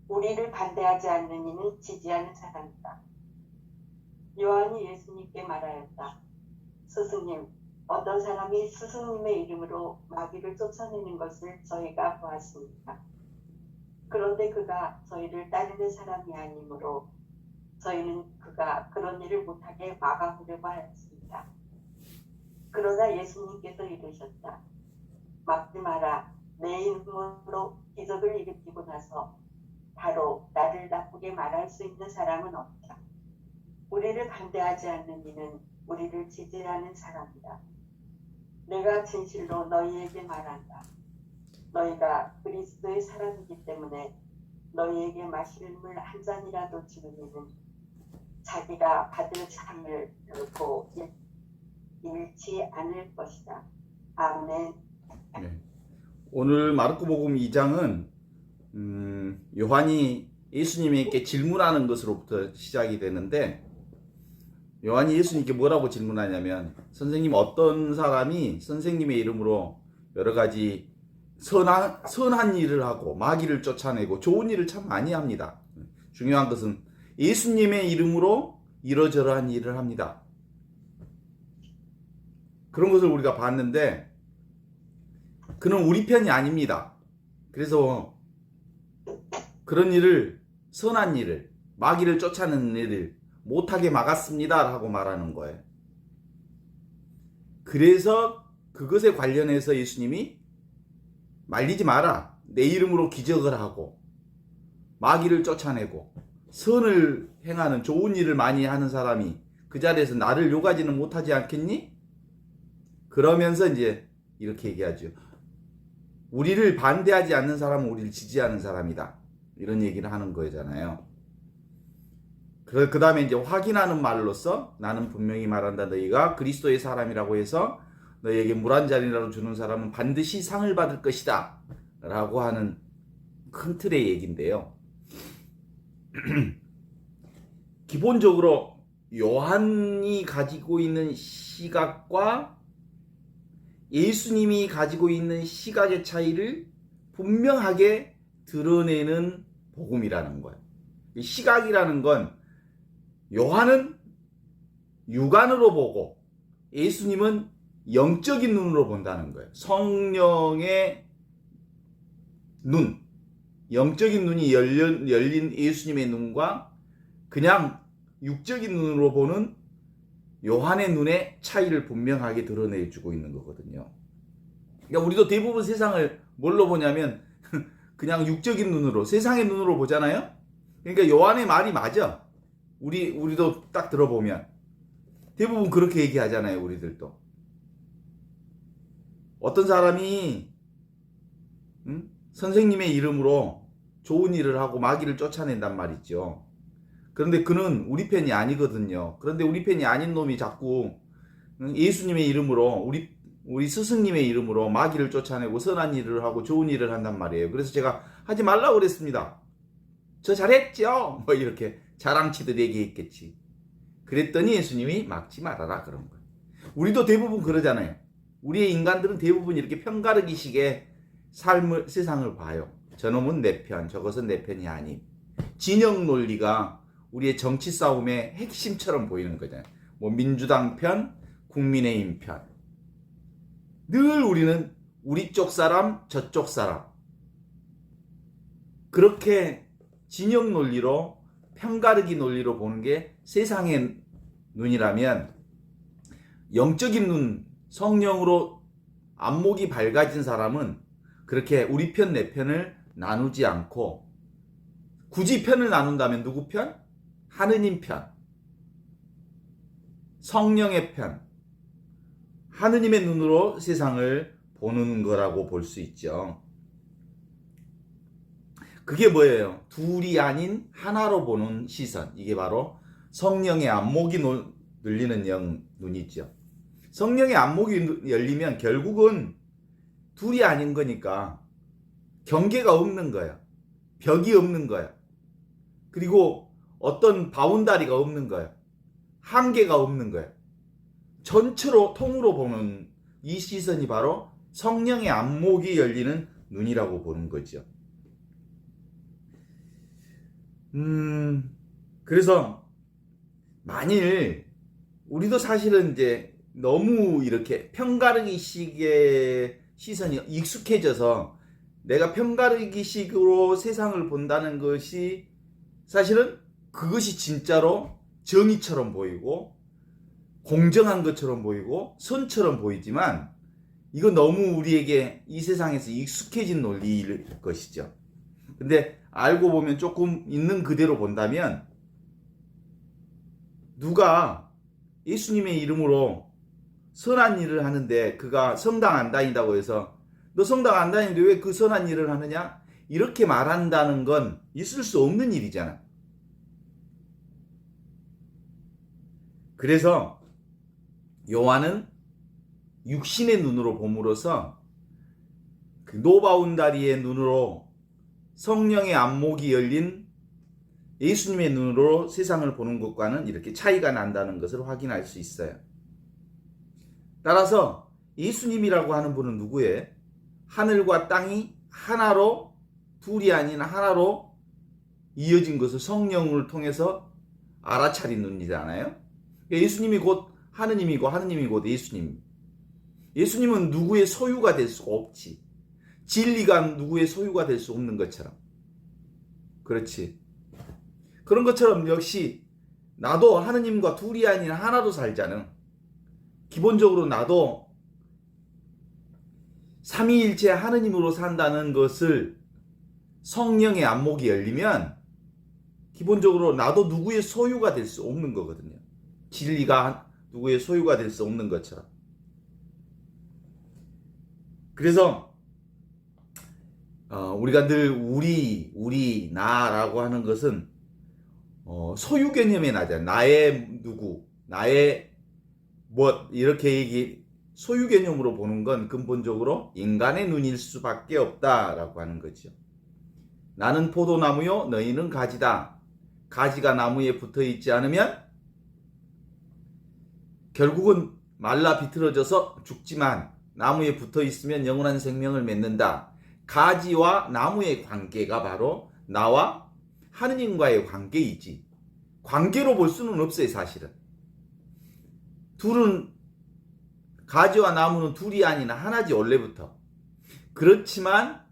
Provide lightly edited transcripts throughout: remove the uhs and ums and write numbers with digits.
우리를 반대하지 않는 이는 지지하는 사람이다. 요한이 예수님께 말하였다. 스승님, 어떤 사람이 스승님의 이름으로 마귀를 쫓아내는 것을 저희가 보았습니다. 그런데 그가 저희를 따르는 사람이 아니므로 저희는 그가 그런 일을 못하게 막아보려고 하였습니다. 그러나 예수님께서 이르셨다. 막지 마라. 내 이름으로 기적을 일으키고 나서 바로 나를 나쁘게 말할 수 있는 사람은 없다. 우리를 반대하지 않는 이는 우리를 지지하는 사람이다. 내가 진실로 너희에게 말한다. 너희가 그리스도의 사람이기 때문에 너희에게 마실 물 한 잔이라도 주는 이는 자기가 받을 상을 결코 잃지 않을 것이다. 아멘. 네. 오늘 마르코복음 2장은 요한이 예수님에게 질문하는 것으로부터 시작이 되는데, 요한이 예수님께 뭐라고 질문하냐면, 선생님, 어떤 사람이 선생님의 이름으로 여러 가지 선한 일을 하고 마귀를 쫓아내고 좋은 일을 참 많이 합니다. 중요한 것은 예수님의 이름으로 이러저러한 일을 합니다. 그런 것을 우리가 봤는데, 그는 우리 편이 아닙니다. 그래서 그런 일을, 선한 일을, 마귀를 쫓아내는 일을 못하게 막았습니다 라고 말하는 거예요. 그래서 그것에 관련해서 예수님이 말리지 마라. 내 이름으로 기적을 하고 마귀를 쫓아내고 선을 행하는 좋은 일을 많이 하는 사람이 그 자리에서 나를 욕하지는 못하지 않겠니? 그러면서 이제 이렇게 얘기하죠. 우리를 반대하지 않는 사람은 우리를 지지하는 사람이다. 이런 얘기를 하는 거잖아요. 그 다음에 이제 확인하는 말로서 나는 분명히 말한다. 너희가 그리스도의 사람이라고 해서 너희에게 물 한 잔이라도 주는 사람은 반드시 상을 받을 것이다. 라고 하는 큰 틀의 얘기인데요. 기본적으로 요한이 가지고 있는 시각과 예수님이 가지고 있는 시각의 차이를 분명하게 드러내는 복음이라는 거예요. 시각이라는 건 요한은 육안으로 보고 예수님은 영적인 눈으로 본다는 거예요. 성령의 눈, 영적인 눈이 열린 예수님의 눈과 그냥 육적인 눈으로 보는 요한의 눈의 차이를 분명하게 드러내주고 있는 거거든요. 그러니까 우리도 대부분 세상을 뭘로 보냐면 그냥 육적인 눈으로, 세상의 눈으로 보잖아요. 그러니까 요한의 말이 맞아. 우리도 딱 들어보면 대부분 그렇게 얘기하잖아요. 우리들도. 어떤 사람이 선생님의 이름으로 좋은 일을 하고 마귀를 쫓아낸단 말이죠. 그런데 그는 우리 편이 아니거든요. 그런데 우리 편이 아닌 놈이 자꾸 예수님의 이름으로 우리 스승님의 이름으로 마귀를 쫓아내고 선한 일을 하고 좋은 일을 한단 말이에요. 그래서 제가 하지 말라고 그랬습니다. 저 잘했죠? 뭐 이렇게 자랑치듯 얘기했겠지. 그랬더니 예수님이 막지 말아라 그런 거예요. 우리도 대부분 그러잖아요. 우리의 인간들은 대부분 이렇게 편가르기식의 삶을, 세상을 봐요. 저놈은 내 편, 저것은 내 편이 아님. 진영 논리가 우리의 정치 싸움의 핵심처럼 보이는 거잖아요. 뭐 민주당 편, 국민의힘 편. 늘 우리는 우리 쪽 사람, 저쪽 사람. 그렇게 진영 논리로, 편가르기 논리로 보는 게 세상의 눈이라면, 영적인 눈, 성령으로 안목이 밝아진 사람은 그렇게 우리 편, 내 편을 나누지 않고, 굳이 편을 나눈다면 누구 편? 하느님 편, 성령의 편, 하느님의 눈으로 세상을 보는 거라고 볼 수 있죠. 그게 뭐예요? 둘이 아닌 하나로 보는 시선. 이게 바로 성령의 안목이 열리는 눈이죠. 성령의 안목이 열리면 결국은 둘이 아닌 거니까 경계가 없는 거예요. 벽이 없는 거예요. 그리고 어떤 바운다리가 없는 거예요. 한계가 없는 거예요. 전체로 통으로 보는 이 시선이 바로 성령의 안목이 열리는 눈이라고 보는 거죠. 그래서 만일 우리도 사실은 이제 너무 이렇게 편가르기식의 시선이 익숙해져서 내가 편가르기식으로 세상을 본다는 것이 사실은 그것이 진짜로 정의처럼 보이고 공정한 것처럼 보이고 선처럼 보이지만 이건 너무 우리에게 이 세상에서 익숙해진 논리일 것이죠. 근데 알고 보면 조금 있는 그대로 본다면 누가 예수님의 이름으로 선한 일을 하는데 그가 성당 안 다닌다고 해서 너 성당 안 다니는데 왜 그 선한 일을 하느냐? 이렇게 말한다는 건 있을 수 없는 일이잖아. 그래서 요한은 육신의 눈으로 봄으로써 그 노바운다리의 눈으로 성령의 안목이 열린 예수님의 눈으로 세상을 보는 것과는 이렇게 차이가 난다는 것을 확인할 수 있어요. 따라서 예수님이라고 하는 분은 누구예요? 하늘과 땅이 하나로 둘이 아닌 하나로 이어진 것을 성령을 통해서 알아차린 눈이잖아요. 예수님이 곧 하느님이고 하느님이 곧 예수님. 예수님은 누구의 소유가 될 수가 없지. 진리가 누구의 소유가 될 수 없는 것처럼. 그렇지. 그런 것처럼 역시 나도 하느님과 둘이 아닌 하나로 살자는, 기본적으로 나도 삼위일체 하느님으로 산다는 것을 성령의 안목이 열리면 기본적으로 나도 누구의 소유가 될 수 없는 거거든요. 진리가 누구의 소유가 될 수 없는 것처럼. 그래서 우리가 늘 우리 나라고 하는 것은 소유 개념에 나잖아요. 나의 누구, 나의 뭐 이렇게 소유 개념으로 보는 건 근본적으로 인간의 눈일 수밖에 없다라고 하는 거죠. 나는 포도나무요, 너희는 가지다. 가지가 나무에 붙어 있지 않으면 결국은 말라 비틀어져서 죽지만 나무에 붙어 있으면 영원한 생명을 맺는다. 가지와 나무의 관계가 바로 나와 하느님과의 관계이지. 관계로 볼 수는 없어요, 사실은. 둘은, 가지와 나무는 둘이 아니라 하나지, 원래부터. 그렇지만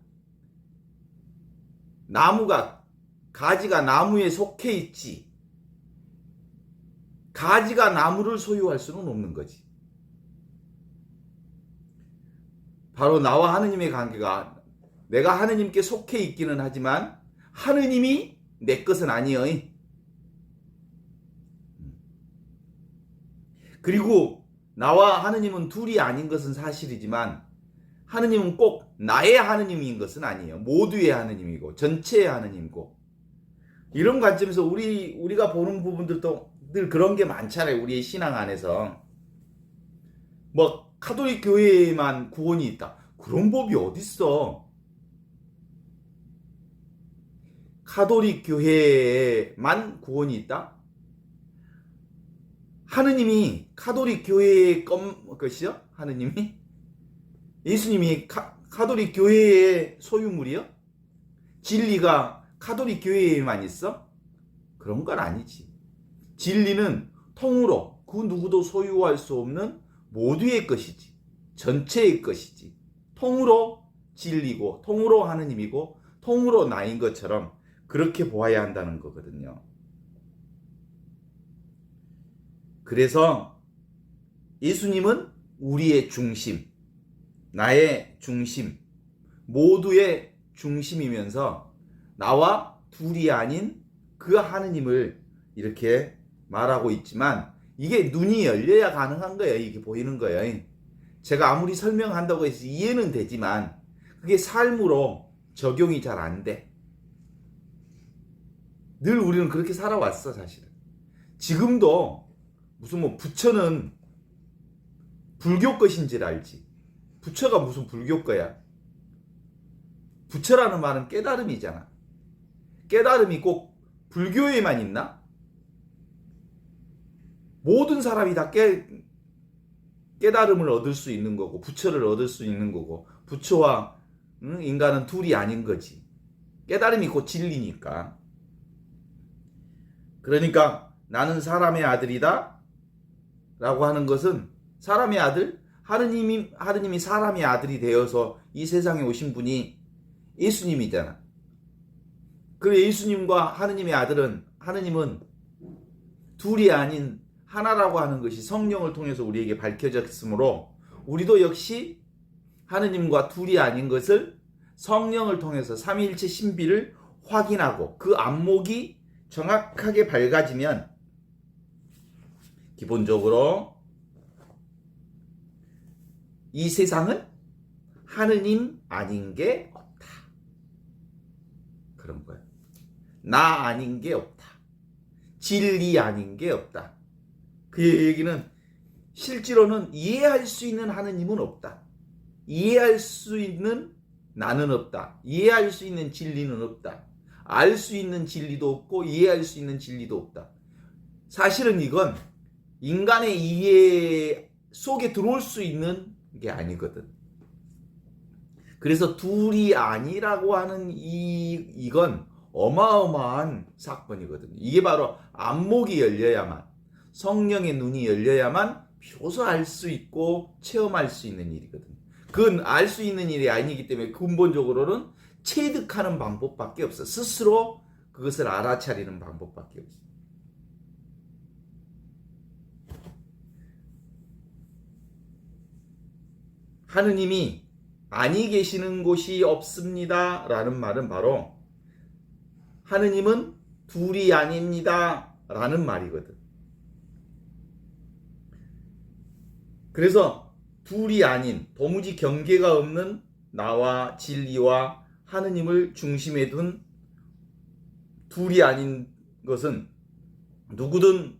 가지가 나무에 속해 있지. 가지가 나무를 소유할 수는 없는 거지. 바로 나와 하느님의 관계가, 내가 하느님께 속해 있기는 하지만 하느님이 내 것은 아니여. 그리고 나와 하느님은 둘이 아닌 것은 사실이지만 하느님은 꼭 나의 하느님인 것은 아니에요. 모두의 하느님이고 전체의 하느님이고. 이런 관점에서 우리가 보는 부분들도 늘 그런 게 많잖아요. 우리의 신앙 안에서. 뭐 카톨릭 교회에만 구원이 있다. 그런 법이 어딨어. 카톨릭 교회에만 구원이 있다? 하느님이 카톨릭 교회의 것이요? 하느님이? 예수님이 카톨릭 교회의 소유물이요? 진리가 카톨릭 교회에만 있어? 그런 건 아니지. 진리는 통으로 그 누구도 소유할 수 없는 모두의 것이지. 전체의 것이지. 통으로 진리고 통으로 하느님이고 통으로 나인 것처럼 그렇게 보아야 한다는 거거든요. 그래서 예수님은 우리의 중심, 나의 중심, 모두의 중심이면서 나와 둘이 아닌 그 하느님을 이렇게 말하고 있지만 이게 눈이 열려야 가능한 거예요. 이게 보이는 거예요. 제가 아무리 설명한다고 해서 이해는 되지만 그게 삶으로 적용이 잘 안 돼. 늘 우리는 그렇게 살아왔어, 사실은. 지금도 무슨 뭐 부처는 불교 것인지를 알지. 부처가 무슨 불교 거야. 부처라는 말은 깨달음이잖아. 깨달음이 꼭 불교에만 있나? 모든 사람이 다 깨달음을 얻을 수 있는 거고 부처를 얻을 수 있는 거고 부처와 인간은 둘이 아닌 거지. 깨달음이 곧 진리니까. 그러니까 나는 사람의 아들이다 라고 하는 것은 사람의 아들, 하느님이 사람의 아들이 되어서 이 세상에 오신 분이 예수님이잖아. 그 예수님과 하느님은 둘이 아닌 하나라고 하는 것이 성령을 통해서 우리에게 밝혀졌으므로 우리도 역시 하느님과 둘이 아닌 것을 성령을 통해서 삼위일체 신비를 확인하고 그 안목이 정확하게 밝아지면 기본적으로 이 세상은 하느님 아닌 게 없다. 그런 거예요. 나 아닌 게 없다. 진리 아닌 게 없다. 그 얘기는 실제로는 이해할 수 있는 하느님은 없다. 이해할 수 있는 나는 없다. 이해할 수 있는 진리는 없다. 알 수 있는 진리도 없고 이해할 수 있는 진리도 없다. 사실은 이건 인간의 이해 속에 들어올 수 있는 게 아니거든. 그래서 둘이 아니라고 하는 이건 어마어마한 사건이거든요. 이게 바로 안목이 열려야만, 성령의 눈이 열려야만 비로소 알 수 있고 체험할 수 있는 일이거든요. 그건 알 수 있는 일이 아니기 때문에 근본적으로는 체득하는 방법밖에 없어. 스스로 그것을 알아차리는 방법밖에 없어. 하느님이 아니 계시는 곳이 없습니다 라는 말은 바로 하느님은 둘이 아닙니다 라는 말이거든. 그래서 둘이 아닌 도무지 경계가 없는 나와 진리와 하느님을 중심에 둔 둘이 아닌 것은 누구든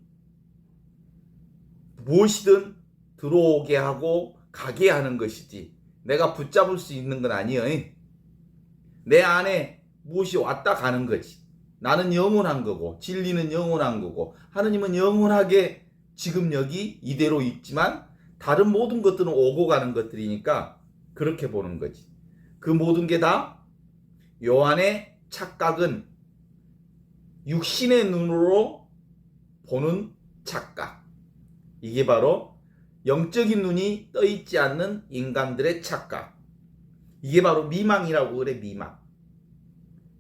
무엇이든 들어오게 하고 가게 하는 것이지 내가 붙잡을 수 있는 건 아니에요. 내 안에 무엇이 왔다 가는 거지. 나는 영원한 거고 진리는 영원한 거고 하느님은 영원하게 지금 여기 이대로 있지만 다른 모든 것들은 오고 가는 것들이니까 그렇게 보는 거지. 그 모든 게 다 요한의 착각은 육신의 눈으로 보는 착각. 이게 바로 영적인 눈이 떠 있지 않는 인간들의 착각. 이게 바로 미망이라고 그래, 미망.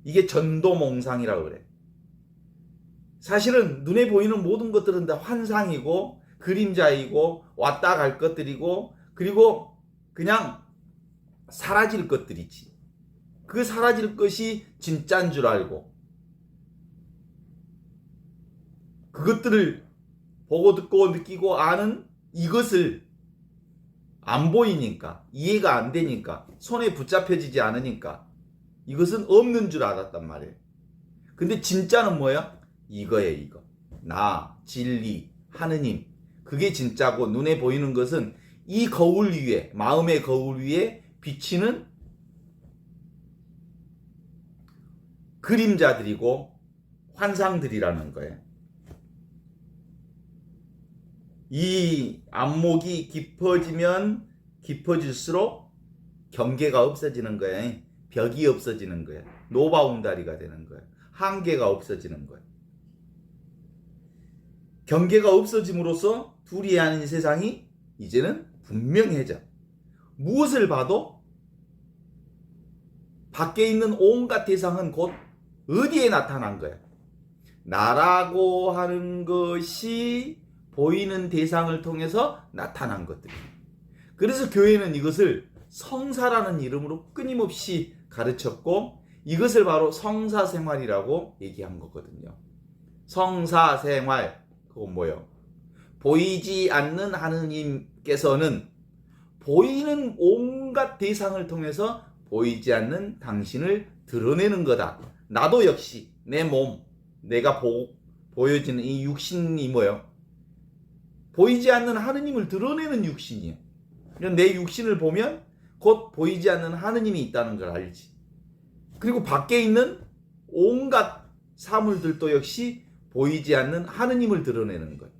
이게 전도몽상이라고 그래. 사실은 눈에 보이는 모든 것들은 다 환상이고 그림자이고 왔다 갈 것들이고 그리고 그냥 사라질 것들이지. 그 사라질 것이 진짜인 줄 알고 그것들을 보고 듣고 느끼고 아는 이것을 안 보이니까 이해가 안 되니까 손에 붙잡혀지지 않으니까 이것은 없는 줄 알았단 말이에요. 근데 진짜는 뭐야? 이거예요, 이거. 나, 진리, 하느님. 그게 진짜고 눈에 보이는 것은 이 거울 위에, 마음의 거울 위에 비치는 그림자들이고 환상들이라는 거예요. 이 안목이 깊어지면 깊어질수록 경계가 없어지는 거예요. 벽이 없어지는 거예요. 노바운다리가 되는 거예요. 한계가 없어지는 거예요. 경계가 없어짐으로써 둘이 아닌 세상이 이제는 분명해져. 무엇을 봐도 밖에 있는 온갖 대상은 곧 어디에 나타난 거야? 나라고 하는 것이 보이는 대상을 통해서 나타난 것들이에요. 그래서 교회는 이것을 성사라는 이름으로 끊임없이 가르쳤고 이것을 바로 성사생활이라고 얘기한 거거든요. 성사생활, 그건 뭐예요? 보이지 않는 하느님께서는 보이는 온갖 대상을 통해서 보이지 않는 당신을 드러내는 거다. 나도 역시 내 몸, 내가 보여지는 이 육신이 뭐예요? 보이지 않는 하느님을 드러내는 육신이에요. 내 육신을 보면 곧 보이지 않는 하느님이 있다는 걸 알지. 그리고 밖에 있는 온갖 사물들도 역시 보이지 않는 하느님을 드러내는 거예요.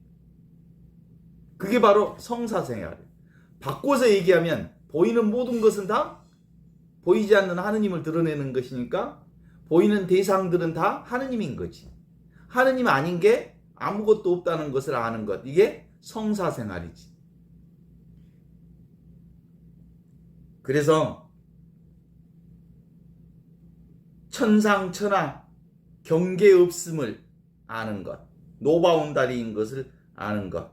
그게 바로 성사생활이에요. 바꿔서 얘기하면 보이는 모든 것은 다 보이지 않는 하느님을 드러내는 것이니까 보이는 대상들은 다 하느님인 거지. 하느님 아닌 게 아무것도 없다는 것을 아는 것. 이게 성사생활이지. 그래서 천상천하 경계 없음을 아는 것. 노바운다리인 것을 아는 것.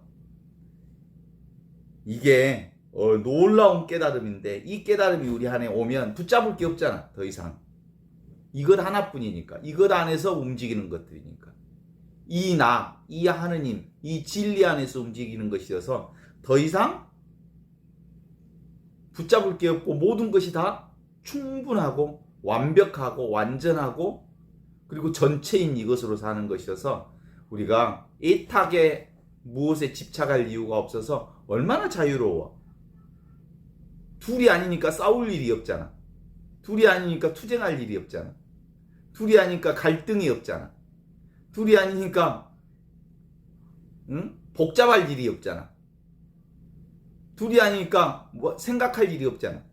이게 놀라운 깨달음인데 이 깨달음이 우리 안에 오면 붙잡을 게 없잖아. 더 이상. 이것 하나뿐이니까. 이것 안에서 움직이는 것들이니까. 이 나, 이 하느님, 이 진리 안에서 움직이는 것이어서 더 이상 붙잡을 게 없고 모든 것이 다 충분하고 완벽하고 완전하고 그리고 전체인 이것으로 사는 것이어서 우리가 애타게 무엇에 집착할 이유가 없어서 얼마나 자유로워. 둘이 아니니까 싸울 일이 없잖아. 둘이 아니니까 투쟁할 일이 없잖아. 둘이 아니니까 갈등이 없잖아. 둘이 아니니까 복잡할 일이 없잖아. 둘이 아니니까 뭐 생각할 일이 없잖아.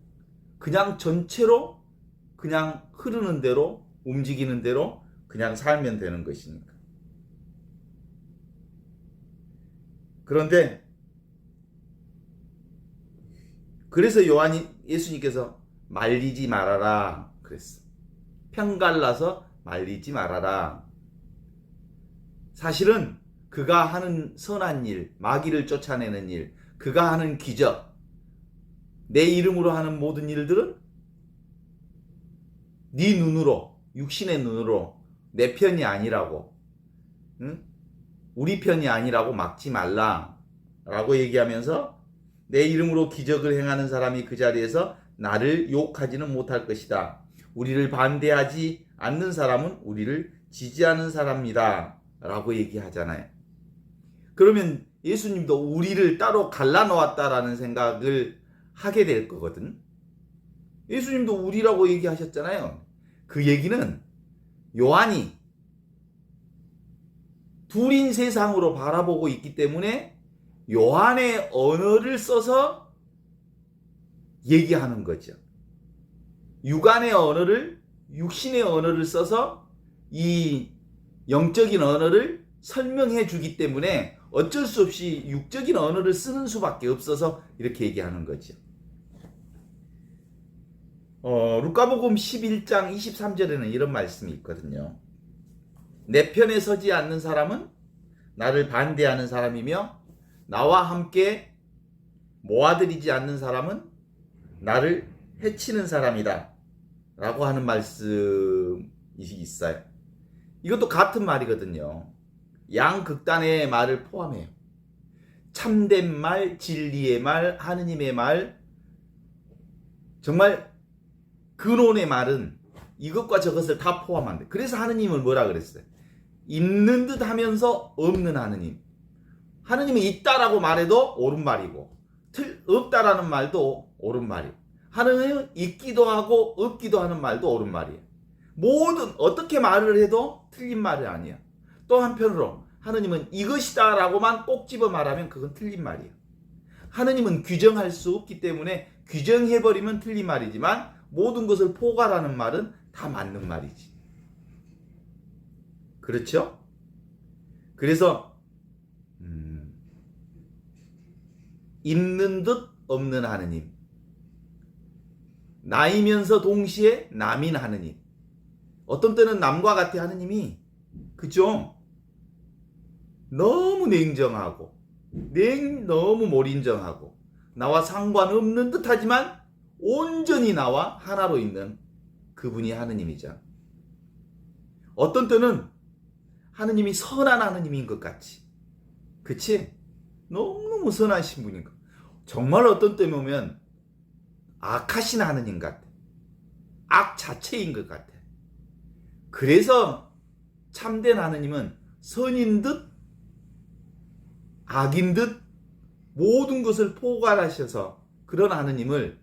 그냥 전체로 그냥 흐르는 대로 움직이는 대로 그냥 살면 되는 것이니까. 그런데 그래서 예수님께서 말리지 말아라 그랬어. 편갈라서 말리지 말아라. 사실은 그가 하는 선한 일, 마귀를 쫓아내는 일, 그가 하는 기적, 내 이름으로 하는 모든 일들은 네 눈으로, 육신의 눈으로 내 편이 아니라고, 응? 우리 편이 아니라고 막지 말라라고 얘기하면서 내 이름으로 기적을 행하는 사람이 그 자리에서 나를 욕하지는 못할 것이다. 우리를 반대하지 않는 사람은 우리를 지지하는 사람이다 라고 얘기하잖아요. 그러면 예수님도 우리를 따로 갈라놓았다라는 생각을 하게 될 거거든. 예수님도 우리라고 얘기하셨잖아요. 그 얘기는 요한이 둘인 세상으로 바라보고 있기 때문에 요한의 언어를 써서 얘기하는 거죠. 육안의 언어를, 육신의 언어를 써서 이 영적인 언어를 설명해 주기 때문에 어쩔 수 없이 육적인 언어를 쓰는 수밖에 없어서 이렇게 얘기하는 거죠. 루카복음 11장 23절에는 이런 말씀이 있거든요. 내 편에 서지 않는 사람은 나를 반대하는 사람이며 나와 함께 모아들이지 않는 사람은 나를 해치는 사람이다 라고 하는 말씀이 있어요. 이것도 같은 말이거든요. 양극단의 말을 포함해요. 참된 말, 진리의 말, 하느님의 말, 정말 근원의 말은 이것과 저것을 다 포함한대. 그래서 하느님을 뭐라 그랬어요? 있는 듯 하면서 없는 하느님. 하느님이 있다라고 말해도 옳은 말이고 없다라는 말도 옳은 말이에요. 하느님은 있기도 하고 없기도 하는 말도 옳은 말이에요. 모든 어떻게 말을 해도 틀린 말이 아니야. 또 한편으로 하느님은 이것이다 라고만 꼭 집어 말하면 그건 틀린 말이에요. 하느님은 규정할 수 없기 때문에 규정해버리면 틀린 말이지만 모든 것을 포괄하는 말은 다 맞는 말이지. 그렇죠? 그래서 있는 듯 없는 하느님, 나이면서 동시에 남인 하느님. 어떤 때는 남과 같아 하느님이, 그죠? 너무 냉정하고 너무 몰인정하고 나와 상관없는 듯하지만 온전히 나와 하나로 있는 그분이 하느님이죠. 어떤 때는 하느님이 선한 하느님인 것 같이, 그치? 너무너무 선하신 분인 것. 정말 어떤 때 보면 악하신 하느님 같아. 악 자체인 것 같아. 그래서 참된 하느님은 선인 듯 악인 듯 모든 것을 포괄하셔서 그런 하느님을,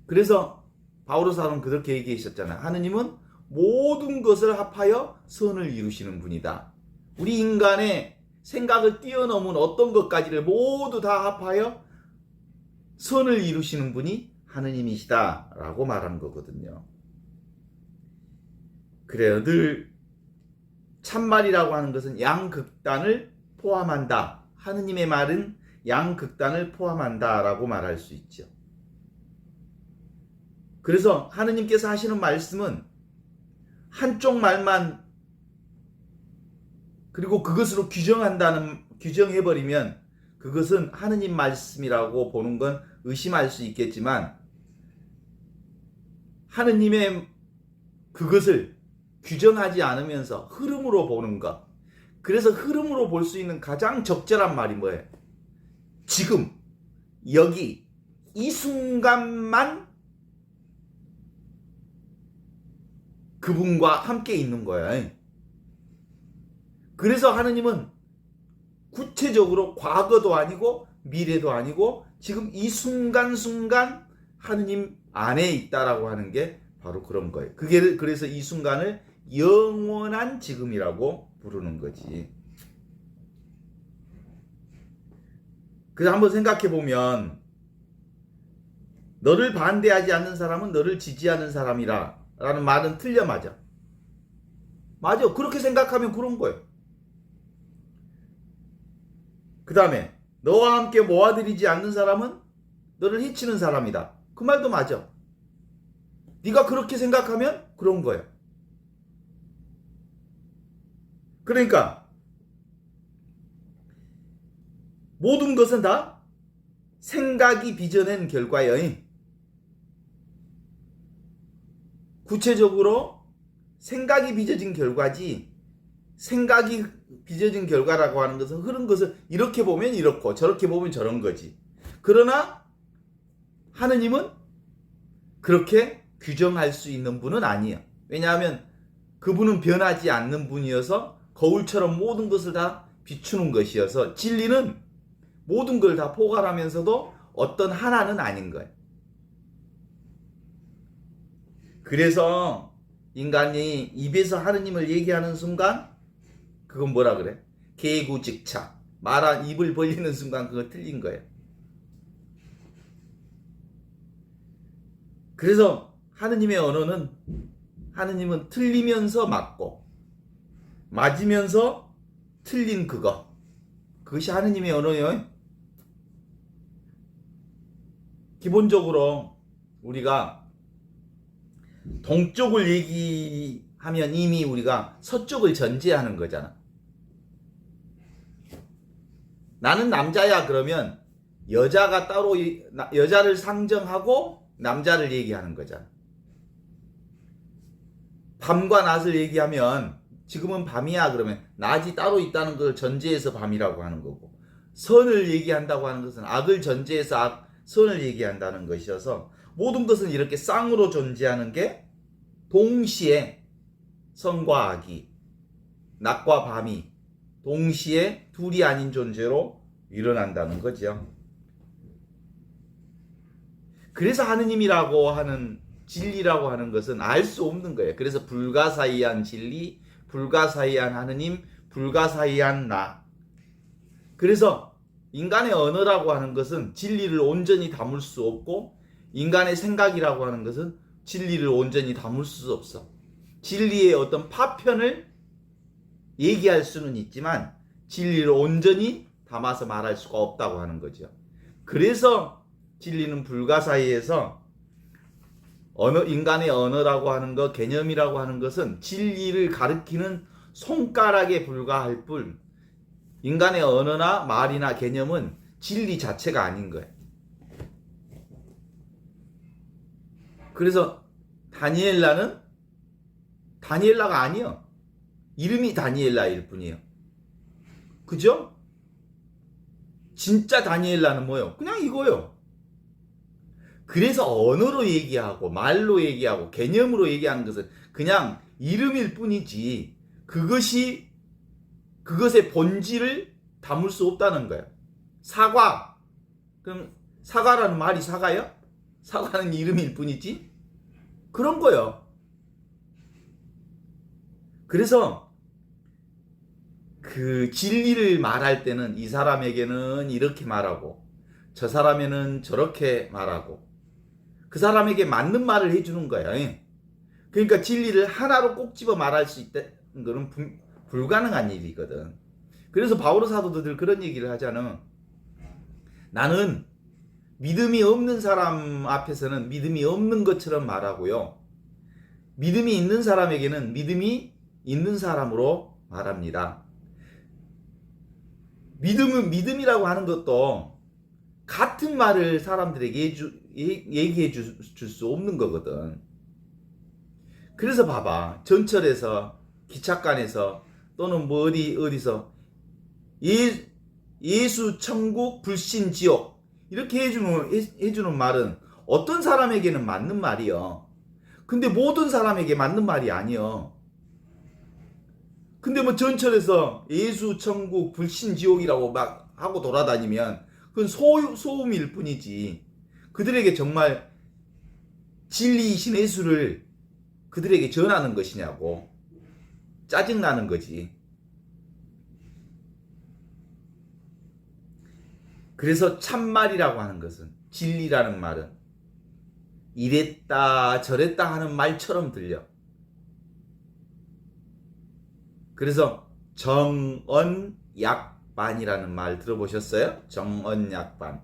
그래서 바오로 사도는 그렇게 얘기하셨잖아요. 하느님은 모든 것을 합하여 선을 이루시는 분이다. 우리 인간의 생각을 뛰어넘은 어떤 것까지를 모두 다 합하여 선을 이루시는 분이 하느님이시다 라고 말한 거거든요. 그래요. 늘 참말이라고 하는 것은 양극단을 포함한다. 하느님의 말은 양극단을 포함한다라고 말할 수 있죠. 그래서 하느님께서 하시는 말씀은 한쪽 말만 그리고 그것으로 규정해버리면 그것은 하느님 말씀이라고 보는 건 의심할 수 있겠지만 하느님의 그것을 규정하지 않으면서 흐름으로 보는 것. 그래서 흐름으로 볼 수 있는 가장 적절한 말이 뭐예요? 지금 여기 이 순간만 그분과 함께 있는 거예요. 그래서 하느님은 구체적으로 과거도 아니고 미래도 아니고 지금 이 순간순간 하느님 안에 있다라고 하는 게 바로 그런 거예요. 그래서 이 순간을 영원한 지금이라고 부르는 거지. 그래서 한번 생각해 보면 너를 반대하지 않는 사람은 너를 지지하는 사람이라 라는 말은 틀려 맞아. 맞아. 그렇게 생각하면 그런 거예요. 그 다음에 너와 함께 모아들이지 않는 사람은 너를 해치는 사람이다. 그 말도 맞아. 네가 그렇게 생각하면 그런 거예요. 그러니까 모든 것은 다 생각이 빚어낸 결과예요. 구체적으로 생각이 빚어진 결과지, 생각이 빚어진 결과라고 하는 것은 흐른 것을 이렇게 보면 이렇고 저렇게 보면 저런 거지. 그러나 하느님은 그렇게 규정할 수 있는 분은 아니에요. 왜냐하면 그분은 변하지 않는 분이어서 거울처럼 모든 것을 다 비추는 것이어서 진리는 모든 걸 다 포괄하면서도 어떤 하나는 아닌 거예요. 그래서 인간이 입에서 하느님을 얘기하는 순간 그건 뭐라 그래? 개구직차. 말한 입을 벌리는 순간 그거 틀린 거예요. 그래서 하느님의 언어는 하느님은 틀리면서 맞고 맞으면서 틀린 그것이 하느님의 언어예요. 기본적으로 우리가 동쪽을 얘기하면 이미 우리가 서쪽을 전제하는 거잖아. 나는 남자야 그러면 여자가 따로 여자를 상정하고 남자를 얘기하는 거잖아. 밤과 낮을 얘기하면 지금은 밤이야 그러면 낮이 따로 있다는 걸 전제해서 밤이라고 하는 거고, 선을 얘기한다고 하는 것은 악을 전제해서 선을 얘기한다는 것이어서 모든 것은 이렇게 쌍으로 존재하는 게 동시에 선과 악이, 낮과 밤이 동시에 둘이 아닌 존재로 일어난다는 거죠. 그래서 하느님이라고 하는 진리라고 하는 것은 알 수 없는 거예요. 그래서 불가사의한 진리, 불가사의한 하느님, 불가사의한 나. 그래서 인간의 언어라고 하는 것은 진리를 온전히 담을 수 없고, 인간의 생각이라고 하는 것은 진리를 온전히 담을 수 없어. 진리의 어떤 파편을 얘기할 수는 있지만 진리를 온전히 담아서 말할 수가 없다고 하는 거죠. 그래서 진리는 불가사의해서 인간의 언어라고 하는 것, 개념이라고 하는 것은 진리를 가리키는 손가락에 불과할 뿐, 인간의 언어나 말이나 개념은 진리 자체가 아닌 거예요. 그래서 다니엘라가 아니요. 이름이 다니엘라일 뿐이에요. 그죠? 진짜 다니엘라는 뭐예요? 그냥 이거요. 그래서 언어로 얘기하고 말로 얘기하고 개념으로 얘기하는 것은 그냥 이름일 뿐이지 그것의 본질을 담을 수 없다는 거예요. 사과. 그럼 사과라는 말이 사과요? 사과는 이름일 뿐이지? 그런 거예요. 그래서 그 진리를 말할 때는 이 사람에게는 이렇게 말하고 저 사람에는 저렇게 말하고 그 사람에게 맞는 말을 해주는 거예요. 그러니까 진리를 하나로 꼭 집어 말할 수 있다는 것은 불가능한 일이거든. 그래서 바오로 사도도 늘 그런 얘기를 하잖아. 나는 믿음이 없는 사람 앞에서는 믿음이 없는 것처럼 말하고요. 믿음이 있는 사람에게는 믿음이 있는 사람으로 말합니다. 믿음이라고 하는 것도 같은 말을 사람들에게 얘기해 줄 수 없는 거거든. 그래서 봐봐. 전철에서, 기찻간에서, 또는 뭐 어디서 예수, 천국, 불신, 지옥 이렇게 해주는 말은 어떤 사람에게는 맞는 말이요. 근데 모든 사람에게 맞는 말이 아니요. 근데 뭐 전철에서 예수, 천국, 불신, 지옥이라고 막 하고 돌아다니면 그건 소음일 뿐이지. 그들에게 정말 진리이신 예수를 그들에게 전하는 것이냐고. 짜증나는 거지. 그래서 참말이라고 하는 것은, 진리라는 말은 이랬다 저랬다 하는 말처럼 들려. 그래서 정언약반이라는 말 들어보셨어요? 정언약반.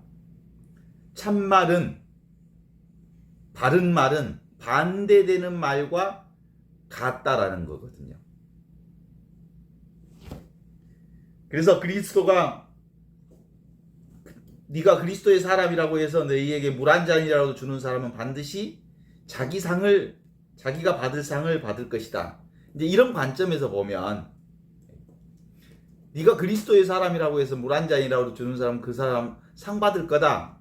참말은, 바른 말은 반대되는 말과 같다라는 거거든요. 그래서 그리스도가 네가 그리스도의 사람이라고 해서 너희에게 물 한 잔이라도 주는 사람은 반드시 자기가 받을 상을 받을 것이다. 이제 이런 관점에서 보면 네가 그리스도의 사람이라고 해서 물 한 잔이라도 주는 사람, 그 사람 상 받을 거다.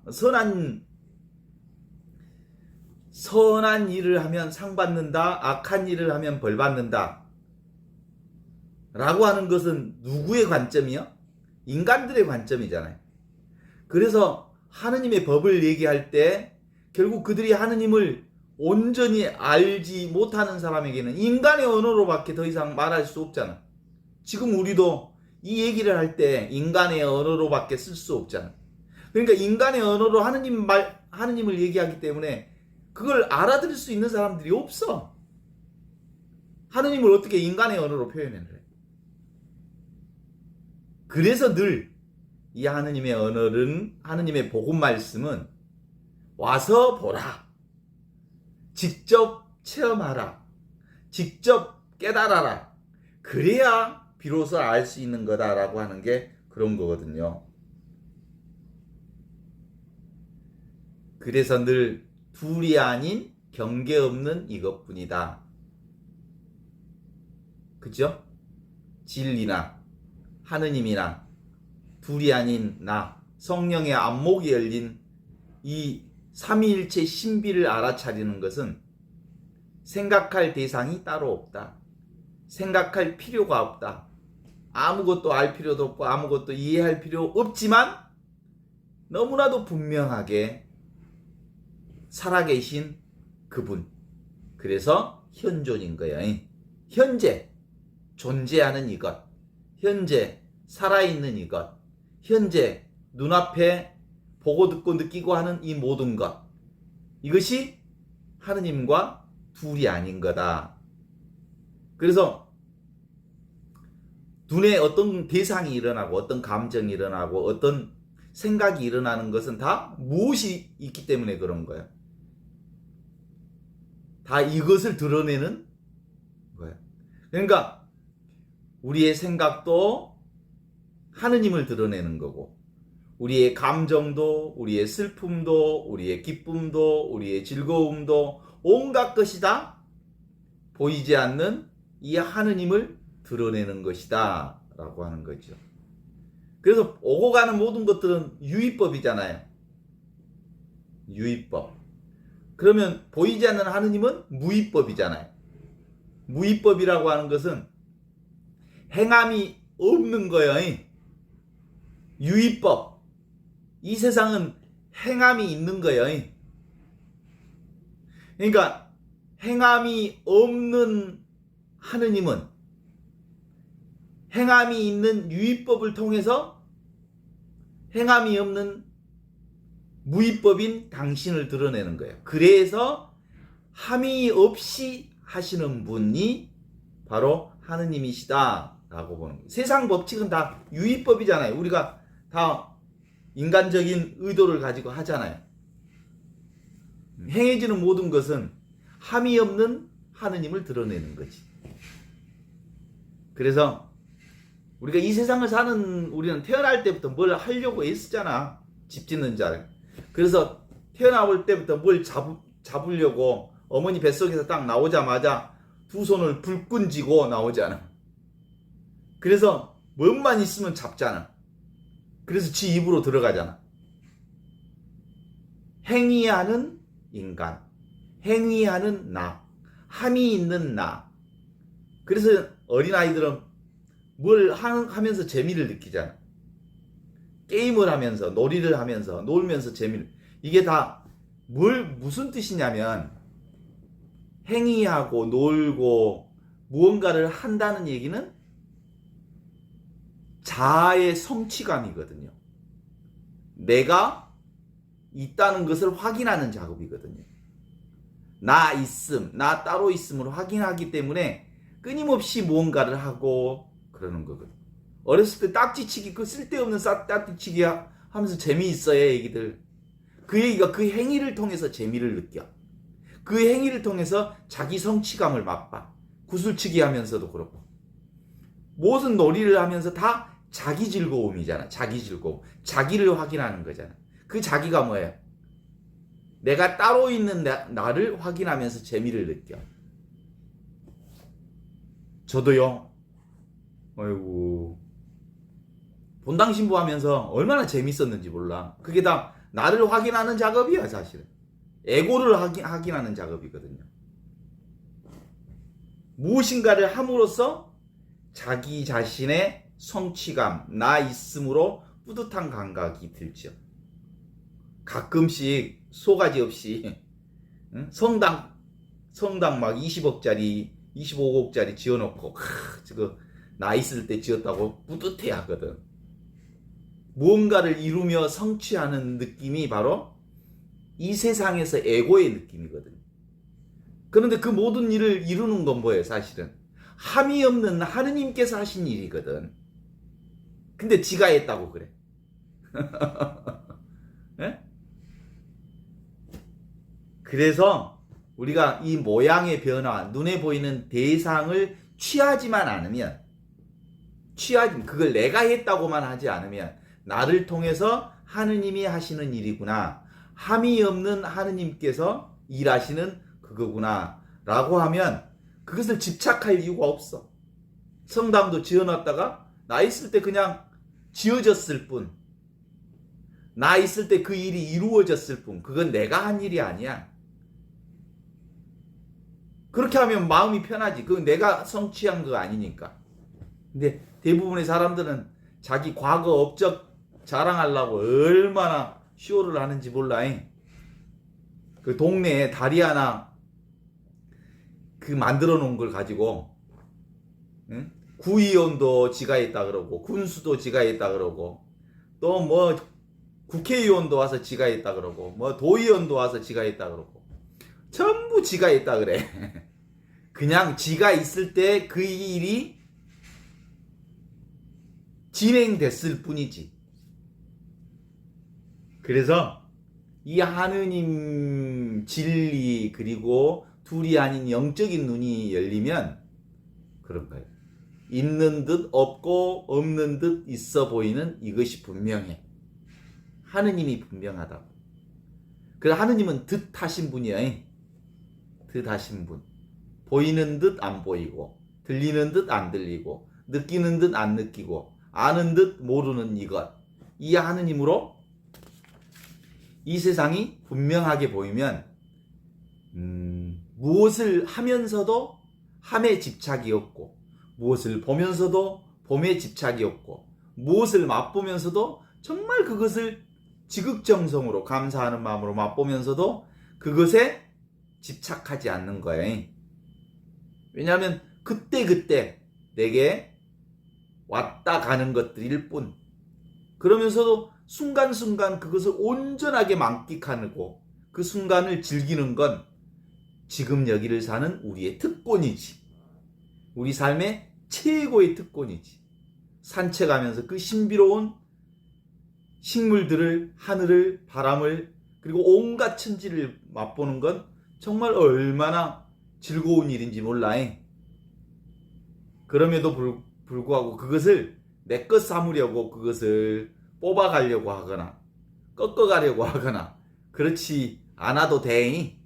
선한 일을 하면 상 받는다. 악한 일을 하면 벌 받는다. 라고 하는 것은 누구의 관점이요? 인간들의 관점이잖아요. 그래서 하느님의 법을 얘기할 때 결국 그들이 하느님을 온전히 알지 못하는 사람에게는 인간의 언어로밖에 더 이상 말할 수 없잖아. 지금 우리도 이 얘기를 할 때 인간의 언어로밖에 쓸 수 없잖아. 그러니까 인간의 언어로 하느님을 얘기하기 때문에 그걸 알아들을 수 있는 사람들이 없어. 하느님을 어떻게 인간의 언어로 표현해? 그래서 늘 이 하느님의 언어는, 하느님의 복음 말씀은 와서 보라. 직접 체험하라. 직접 깨달아라. 그래야 비로소 알 수 있는 거다라고 하는 게 그런 거거든요. 그래서 늘 둘이 아닌 경계 없는 이것뿐이다. 그죠? 진리나 하느님이나 둘이 아닌 나, 성령의 안목이 열린 이 삼위일체 신비를 알아차리는 것은 생각할 대상이 따로 없다. 생각할 필요가 없다. 아무것도 알 필요도 없고 아무것도 이해할 필요 없지만 너무나도 분명하게 살아계신 그분. 그래서 현존인 거예요. 현재 존재하는 이것, 현재 살아있는 이것, 현재 눈앞에 보고 듣고 느끼고 하는 이 모든 것, 이것이 하느님과 둘이 아닌 거다. 그래서 눈에 어떤 대상이 일어나고 어떤 감정이 일어나고 어떤 생각이 일어나는 것은 다 무엇이 있기 때문에 그런 거예요. 다 이것을 드러내는 거예요. 그러니까 우리의 생각도 하느님을 드러내는 거고, 우리의 감정도, 우리의 슬픔도, 우리의 기쁨도, 우리의 즐거움도 온갖 것이 다 보이지 않는 이 하느님을 드러내는 것이다 라고 하는 거죠. 그래서 오고 가는 모든 것들은 유의법이잖아요. 유의법. 그러면 보이지 않는 하느님은 무의법이잖아요. 무의법이라고 하는 것은 행함이 없는 거예요. 유의법. 이 세상은 행함이 있는 거예요. 그러니까 행함이 없는 하느님은 행함이 있는 유의법을 통해서 행함이 없는 무의법인 당신을 드러내는 거예요. 그래서 함이 없이 하시는 분이 바로 하느님이시다 라고 보는 거예요. 세상 법칙은 다 유의법이잖아요. 우리가 다 인간적인 의도를 가지고 하잖아요. 행해지는 모든 것은 함이 없는 하느님을 드러내는 거지. 그래서 우리가 이 세상을 사는 우리는 태어날 때부터 뭘 하려고 애쓰잖아. 집 짓는 자를. 그래서 태어나올 때부터 뭘 잡으려고 어머니 뱃속에서 딱 나오자마자 두 손을 불끈 쥐고 나오잖아. 그래서 뭔만 있으면 잡잖아. 그래서 지 입으로 들어가잖아. 행위하는 인간, 행위하는 나, 함이 있는 나. 그래서 어린아이들은 뭘 하면서 재미를 느끼잖아. 게임을 하면서, 놀이를 하면서, 놀면서 재미를. 이게 다 무슨 뜻이냐면, 행위하고 놀고 무언가를 한다는 얘기는 자아의 성취감이거든요. 내가 있다는 것을 확인하는 작업이거든요. 나 있음, 나 따로 있음을 확인하기 때문에 끊임없이 무언가를 하고 그러는 거거든. 어렸을 때 딱지치기, 그 쓸데없는 딱지치기 하면서 재미있어요, 애기들. 그 얘기가 그 행위를 통해서 재미를 느껴. 그 행위를 통해서 자기 성취감을 맛봐. 구슬치기 하면서도 그렇고. 무슨 놀이를 하면서 다 자기 즐거움이잖아. 자기 즐거움. 자기를 확인하는 거잖아. 그 자기가 뭐예요? 내가 따로 있는 나를 확인하면서 재미를 느껴. 저도요. 아이고. 본당 신부하면서 얼마나 재밌었는지 몰라. 그게 다 나를 확인하는 작업이야, 사실은. 에고를 확인하는 작업이거든요. 무엇인가를 함으로써 자기 자신의 성취감, 나 있음으로 뿌듯한 감각이 들죠. 가끔씩 소가지 없이 성당 막 20억짜리, 25억짜리 지어놓고 저거 나 있을 때 지었다고 뿌듯해 하거든. 무언가를 이루며 성취하는 느낌이 바로 이 세상에서 에고의 느낌이거든요. 그런데 그 모든 일을 이루는 건 뭐예요, 사실은? 함이 없는 하느님께서 하신 일이거든. 근데 지가 했다고 그래. 네? 그래서 우리가 이 모양의 변화, 눈에 보이는 대상을 취하지만 않으면, 그걸 내가 했다고만 하지 않으면, 나를 통해서 하느님이 하시는 일이구나, 함이 없는 하느님께서 일하시는 그거구나 라고 하면 그것을 집착할 이유가 없어. 성당도 지어놨다가 나 있을 때 그냥 지어졌을 뿐, 나 있을 때 그 일이 이루어졌을 뿐, 그건 내가 한 일이 아니야. 그렇게 하면 마음이 편하지. 그건 내가 성취한 거 아니니까. 근데 대부분의 사람들은 자기 과거 업적 자랑하려고 얼마나 쇼를 하는지 몰라. 그 동네에 다리 하나 그 만들어 놓은 걸 가지고 구의원도 지가 했다 그러고, 군수도 지가 했다 그러고, 또 뭐 국회의원도 와서 지가 했다 그러고, 뭐 도의원도 와서 지가 했다 그러고, 전부 지가 했다 그래. 그냥 지가 있을 때 그 일이 진행됐을 뿐이지. 그래서 이 하느님 진리, 그리고 둘이 아닌 영적인 눈이 열리면 그런 거예요. 있는 듯 없고 없는 듯 있어 보이는 이것이 분명해. 하느님이 분명하다고. 그래서 하느님은 듯하신 분이야. 듯하신 분. 보이는 듯 안 보이고, 들리는 듯 안 들리고, 느끼는 듯 안 느끼고, 아는 듯 모르는 이것. 이 하느님으로 이 세상이 분명하게 보이면 무엇을 하면서도 함에 집착이 없고, 무엇을 보면서도 봄에 집착이 없고, 무엇을 맛보면서도 정말 그것을 지극정성으로 감사하는 마음으로 맛보면서도 그것에 집착하지 않는 거예요. 왜냐하면 그때 내게 왔다 가는 것들일 뿐, 그러면서도 순간순간 그것을 온전하게 만끽하고 그 순간을 즐기는 건 지금 여기를 사는 우리의 특권이지. 우리 삶의 최고의 특권이지. 산책하면서 그 신비로운 식물들을, 하늘을, 바람을, 그리고 온갖 천지를 맛보는 건 정말 얼마나 즐거운 일인지 몰라. 그럼에도 불구하고 그것을 내 것 삼으려고 그것을 뽑아가려고 하거나 꺾어가려고 하거나 그렇지 않아도 돼.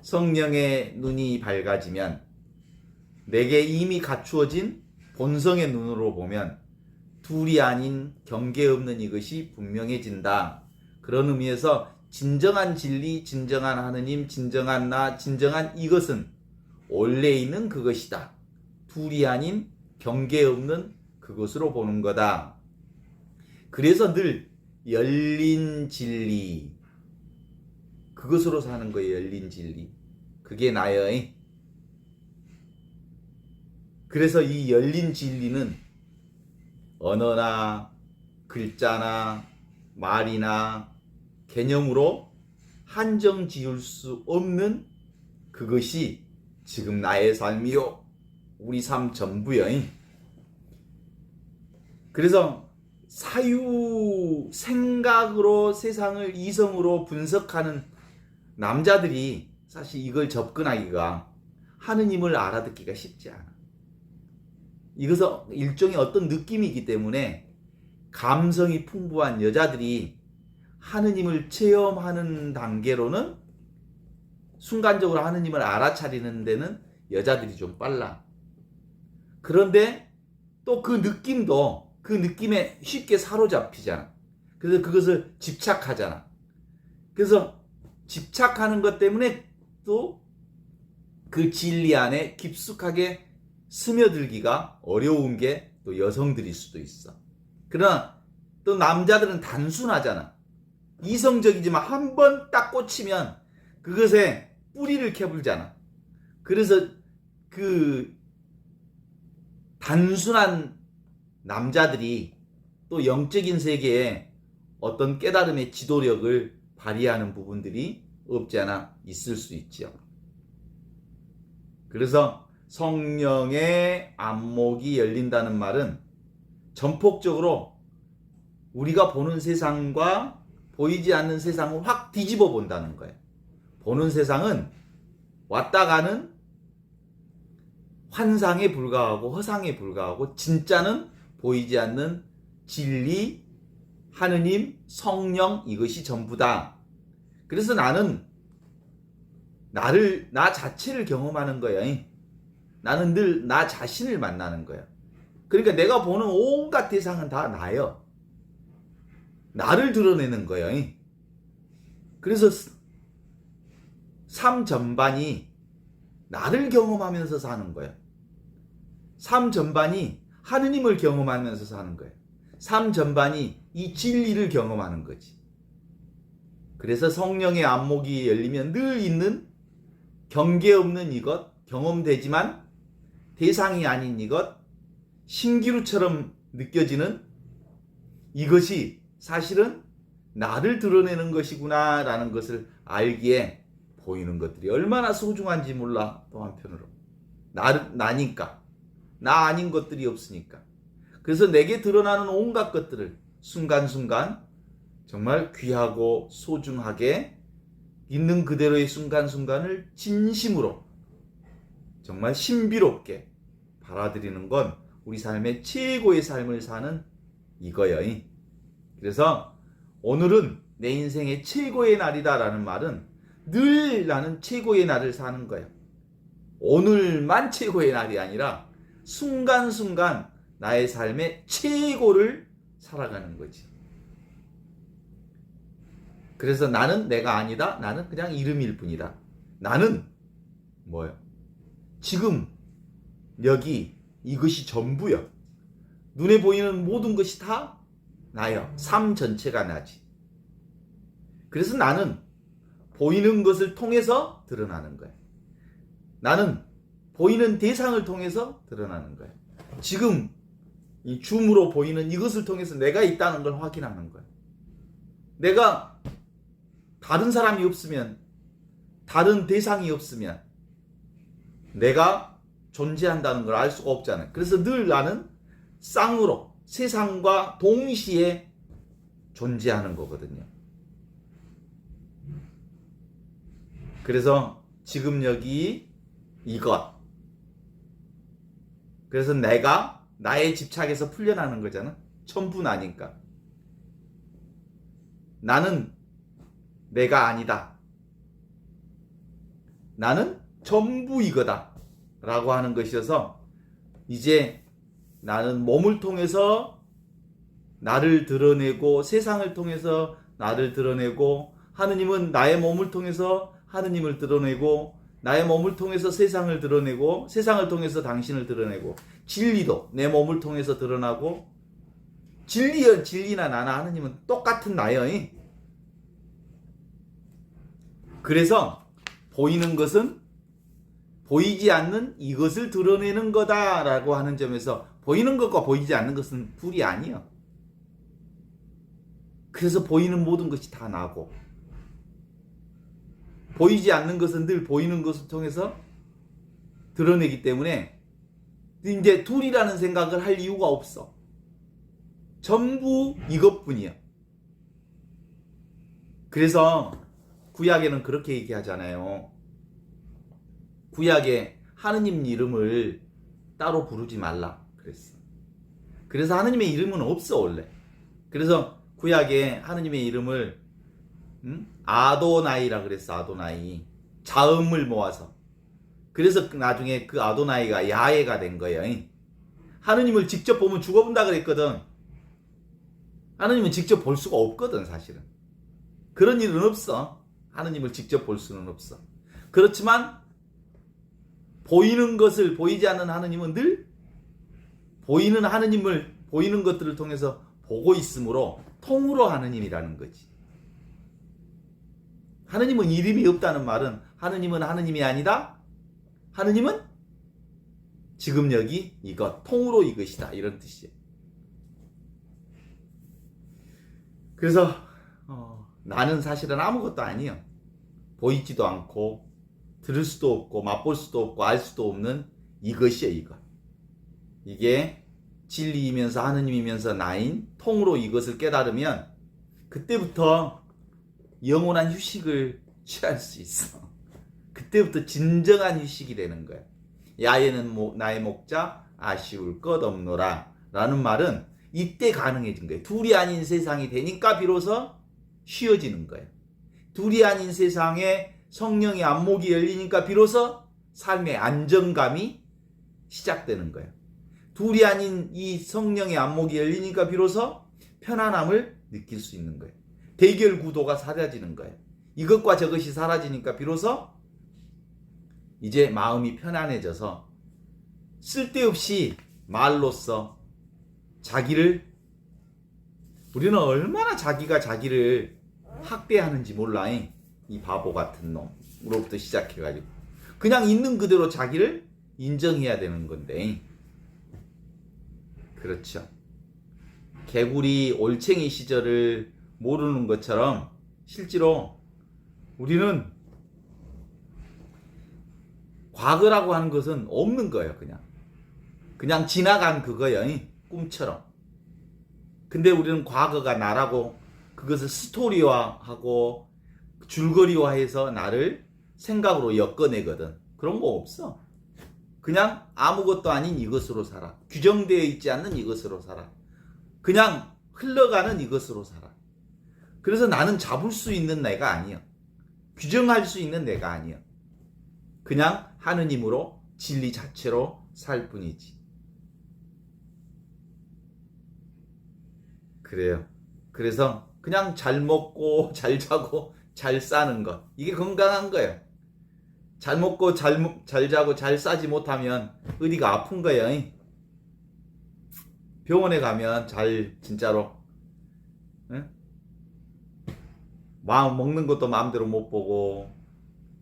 성령의 눈이 밝아지면, 내게 이미 갖추어진 본성의 눈으로 보면 둘이 아닌 경계 없는 이것이 분명해진다. 그런 의미에서 진정한 진리, 진정한 하느님, 진정한 나, 진정한 이것은 원래 있는 그것이다. 둘이 아닌 경계 없는 그것으로 보는 거다. 그래서 늘 열린 진리, 그것으로 사는 거예요. 열린 진리. 그게 나요. 그래서 이 열린 진리는 언어나 글자나 말이나 개념으로 한정 지을 수 없는 그것이 지금 나의 삶이요, 우리 삶 전부요. 그래서 사유 생각으로 세상을 이성으로 분석하는 남자들이 사실 이걸 접근하기가, 하느님을 알아듣기가 쉽지 않아. 이것은 일종의 어떤 느낌이기 때문에 감성이 풍부한 여자들이 하느님을 체험하는 단계로는, 순간적으로 하느님을 알아차리는 데는 여자들이 좀 빨라. 그런데 또 그 느낌도 그 느낌에 쉽게 사로잡히잖아. 그래서 그것을 집착하잖아. 그래서 집착하는 것 때문에 또 그 진리 안에 깊숙하게 스며들기가 어려운 게 또 여성들일 수도 있어. 그러나 또 남자들은 단순하잖아. 이성적이지만 한 번 딱 꽂히면 그것에 뿌리를 캐불잖아. 그래서 그 단순한 남자들이 또 영적인 세계에 어떤 깨달음의 지도력을 발휘하는 부분들이 없지 않아 있을 수 있죠. 그래서 성령의 안목이 열린다는 말은 전폭적으로 우리가 보는 세상과 보이지 않는 세상을 확 뒤집어 본다는 거예요. 보는 세상은 왔다 가는 환상에 불과하고 허상에 불과하고, 진짜는 보이지 않는 진리, 하느님, 성령, 이것이 전부다. 그래서 나는 나 자체를 경험하는 거야. 나는 늘 나 자신을 만나는 거야. 그러니까 내가 보는 온갖 대상은 다 나예요. 나를 드러내는 거예요. 그래서 삶 전반이 나를 경험하면서 사는 거야. 삶 전반이 하느님을 경험하면서 사는 거야. 삶 전반이 이 진리를 경험하는 거지. 그래서 성령의 안목이 열리면 늘 있는 경계 없는 이것, 경험되지만 대상이 아닌 이것, 신기루처럼 느껴지는 이것이 사실은 나를 드러내는 것이구나 라는 것을 알기에 보이는 것들이 얼마나 소중한지 몰라. 또 한편으로 나니까, 나 아닌 것들이 없으니까. 그래서 내게 드러나는 온갖 것들을 순간순간 정말 귀하고 소중하게 있는 그대로의 순간순간을 진심으로 정말 신비롭게 받아들이는 건 우리 삶의 최고의 삶을 사는 이거예요. 그래서 오늘은 내 인생의 최고의 날이다라는 말은 늘 나는 최고의 날을 사는 거예요. 오늘만 최고의 날이 아니라 순간순간 나의 삶의 최고를 살아가는 거지. 그래서 나는 내가 아니다. 나는 그냥 이름일 뿐이다. 나는 뭐예요? 지금 여기 이것이 전부요. 눈에 보이는 모든 것이 다 나요. 삶 전체가 나지. 그래서 나는 보이는 것을 통해서 드러나는 거예요. 나는 보이는 대상을 통해서 드러나는 거예요. 지금 이 줌으로 보이는 이것을 통해서 내가 있다는 걸 확인하는 거예요. 내가 다른 사람이 없으면, 다른 대상이 없으면 내가 존재한다는 걸 알 수가 없잖아요. 그래서 늘 나는 쌍으로 세상과 동시에 존재하는 거거든요. 그래서 지금 여기 이것. 그래서 내가 나의 집착에서 풀려나는 거잖아. 전부 나니까. 나는 내가 아니다. 나는 전부 이거다. 라고 하는 것이어서 이제 나는 몸을 통해서 나를 드러내고 세상을 통해서 나를 드러내고 하느님은 나의 몸을 통해서 하느님을 드러내고 나의 몸을 통해서 세상을 드러내고 세상을 통해서 당신을 드러내고 진리도 내 몸을 통해서 드러나고 진리나 나나 하느님은 똑같은 나여. 그래서 보이는 것은 보이지 않는 이것을 드러내는 거다라고 하는 점에서 보이는 것과 보이지 않는 것은 둘이 아니야. 그래서 보이는 모든 것이 다 나고 보이지 않는 것은 늘 보이는 것을 통해서 드러내기 때문에 이제 둘이라는 생각을 할 이유가 없어. 전부 이것뿐이야. 그래서 구약에는 그렇게 얘기하잖아요. 구약에 하느님 이름을 따로 부르지 말라 그랬어. 그래서 하느님의 이름은 없어 원래. 그래서 구약에 하느님의 이름을 아도나이라 그랬어. 아도나이. 자음을 모아서. 그래서 나중에 그 아도나이가 야훼가 된 거예요. 하느님을 직접 보면 죽어본다 그랬거든. 하느님은 직접 볼 수가 없거든 사실은. 그런 일은 없어. 하느님을 직접 볼 수는 없어. 그렇지만 보이는 것을 보이지 않는 하느님은 늘 보이는 하느님을 보이는 것들을 통해서 보고 있으므로 통으로 하느님이라는 거지. 하느님은 이름이 없다는 말은 하느님은 하느님이 아니다. 하느님은 지금 여기 이것, 통으로 이것이다. 이런 뜻이에요. 그래서 나는 사실은 아무것도 아니에요. 보이지도 않고 들을 수도 없고 맛볼 수도 없고 알 수도 없는 이것이에요. 이것. 이게 진리이면서 하느님이면서 나인 통으로 이것을 깨달으면 그때부터 영원한 휴식을 취할 수 있어. 그때부터 진정한 휴식이 되는 거야. 야훼는 나의 목자 아쉬울 것 없노라 라는 말은 이때 가능해진 거예요. 둘이 아닌 세상이 되니까 비로소 쉬어지는 거예요. 둘이 아닌 세상에 성령의 안목이 열리니까 비로소 삶의 안정감이 시작되는 거예요. 둘이 아닌 이 성령의 안목이 열리니까 비로소 편안함을 느낄 수 있는 거예요. 대결 구도가 사라지는 거예요. 이것과 저것이 사라지니까 비로소 이제 마음이 편안해져서 쓸데없이 말로써 자기를 우리는 얼마나 자기가 자기를 학대하는지 몰라. 이 바보 같은 놈으로부터 시작해가지고 그냥 있는 그대로 자기를 인정해야 되는 건데 그렇죠. 개구리 올챙이 시절을 모르는 것처럼 실제로 우리는 과거라고 하는 것은 없는 거예요. 그냥 지나간 그거예요. 꿈처럼. 근데 우리는 과거가 나라고 그것을 스토리화하고 줄거리화해서 나를 생각으로 엮어내거든. 그런 거 없어. 그냥 아무것도 아닌 이것으로 살아. 규정되어 있지 않는 이것으로 살아. 그냥 흘러가는 이것으로 살아. 그래서 나는 잡을 수 있는 내가 아니야. 규정할 수 있는 내가 아니야. 그냥 하느님으로 진리 자체로 살 뿐이지. 그래요. 그래서 그냥 잘 먹고 잘 자고 잘 싸는 것. 이게 건강한 거예요. 잘 먹고 잘 자고 잘 싸지 못하면 어디가 아픈 거예요. 병원에 가면 진짜로 응? 마음 먹는 것도 마음대로 못 보고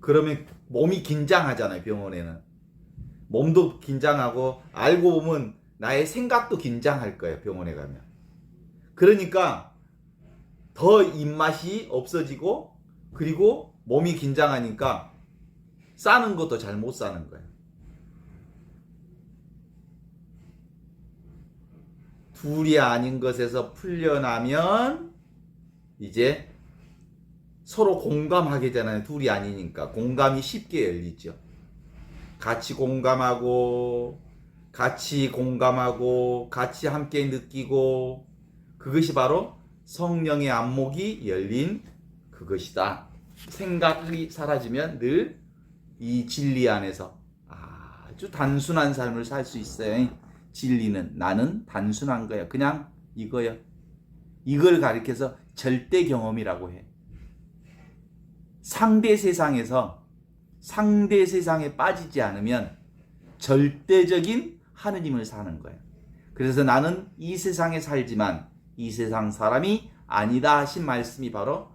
그러면 몸이 긴장하잖아요. 병원에는 몸도 긴장하고 알고 보면 나의 생각도 긴장할 거예요. 병원에 가면. 그러니까 더 입맛이 없어지고 그리고 몸이 긴장하니까 싸는 것도 잘 못 싸는 거예요. 둘이 아닌 것에서 풀려나면 이제 서로 공감하게 되잖아요. 둘이 아니니까 공감이 쉽게 열리죠. 같이 공감하고 같이 함께 느끼고, 그것이 바로 성령의 안목이 열린 그것이다. 생각이 사라지면 늘 이 진리 안에서 아주 단순한 삶을 살 수 있어요. 진리는 나는 단순한 거야. 그냥 이거야. 이걸 가리켜서 절대 경험이라고 해. 상대 세상에 빠지지 않으면 절대적인 하느님을 사는 거예요. 그래서 나는 이 세상에 살지만 이 세상 사람이 아니다 하신 말씀이 바로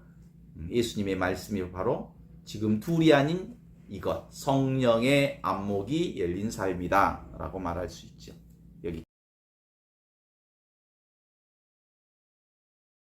예수님의 말씀이 바로 지금 둘이 아닌 이것, 성령의 안목이 열린 삶이다 라고 말할 수 있죠.